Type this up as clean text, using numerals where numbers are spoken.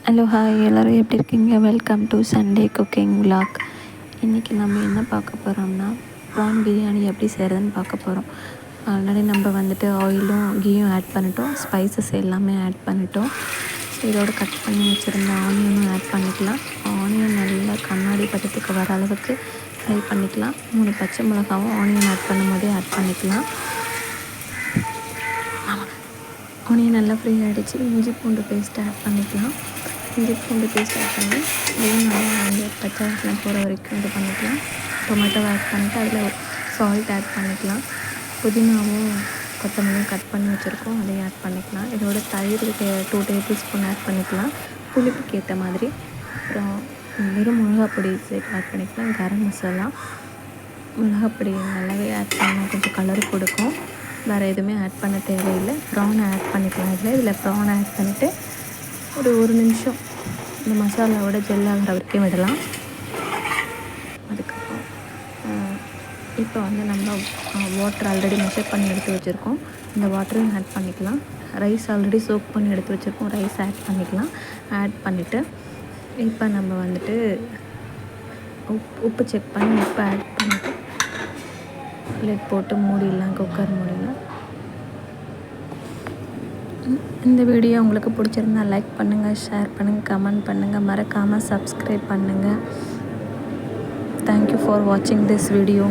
Hello hi எல்லோரும் எப்படி இருக்கீங்க? Welcome to Sunday cooking vlog. இன்றைக்கி நம்ம என்ன பார்க்க போகிறோம்னா ப்ரான் பிரியாணி எப்படி செய்கிறதுன்னு பார்க்க போகிறோம். ஆல்ரெடி நம்ம வந்துட்டு ஆயிலும் கீயும் ஆட் பண்ணிட்டோம், ஸ்பைசஸ் எல்லாமே ஆட் பண்ணிட்டோம். ஸோ இதோட கட் பண்ணி வச்சுருந்த ஆனியனும் ஆட் பண்ணிக்கலாம். ஆனியன் நல்லா கண்ணாடி பதத்துக்கு வர அளவுக்கு ஃப்ரை பண்ணிக்கலாம். 3 பச்சை மிளகாவும் ஆனியன் ஆட் பண்ணும் போதே ஆட் பண்ணிக்கலாம். ஆனியன் நல்லா ஃப்ரை ஆகிடுச்சு. இஞ்சி பூண்டு பேஸ்ட் ஆட் பண்ணிக்கலாம். இஞ்சி பூண்டு பேஸ்ட் ஆட் பண்ணி இதையும் நல்லா வந்து பச்சை வாசனை போகிற வரைக்கும் இது பண்ணிக்கலாம். டொமேட்டோவை ஆட் பண்ணிவிட்டு அதில் சால்ட் ஆட் பண்ணிக்கலாம். புதினாவும் கொத்தமல்லியும் கட் பண்ணி வச்சுருக்கோம், அதையும் ஆட் பண்ணிக்கலாம். இதோட தயிர் 2 டேபிள் ஸ்பூன் ஆட் பண்ணிக்கலாம், புளிப்புக்கு ஏற்ற மாதிரி. அப்புறம் வெறும் மிளகாப்பொடி சேர்த்து ஆட் பண்ணிக்கலாம். கரம் மசாலா, மிளகாப்பொடி நல்லாவே ஆட் பண்ணால் கொஞ்சம் கலர் கொடுக்கும். வேறு எதுவுமே ஆட் பண்ண தேவையில்லை. ப்ரானை ஆட் பண்ணிக்கலாம். இதில் ப்ரானை ஆட் பண்ணிவிட்டு ஒரு நிமிஷம் இந்த மசாலாவோட ஜெல் ஆகிற வரைக்கும் விடலாம். அதுக்கப்புறம் இப்போ வந்து நம்ம வாட்டர் ஆல்ரெடி மெஷர் பண்ணி எடுத்து வச்சுருக்கோம், இந்த வாட்டரையும் ஆட் பண்ணிக்கலாம். ரைஸ் ஆல்ரெடி சோக் பண்ணி எடுத்து வச்சுருக்கோம், ரைஸ் ஆட் பண்ணிக்கலாம். ஆட் பண்ணிவிட்டு இப்போ நம்ம வந்துட்டு உப்பு செக் பண்ணி உப்பு ஆட் பண்ணிவிட்டு லிட் போட்டு மூடிடலாம், குக்கர் மூடிடலாம். இந்த வீடியோ உங்களுக்கு பிடிச்சிருந்தா லைக் பண்ணுங்கள், ஷேர் பண்ணுங்கள், கமெண்ட் பண்ணுங்கள், மறக்காமல் சப்ஸ்கிரைப் பண்ணுங்கள். தேங்க்யூ ஃபார் வாட்சிங் திஸ் வீடியோ.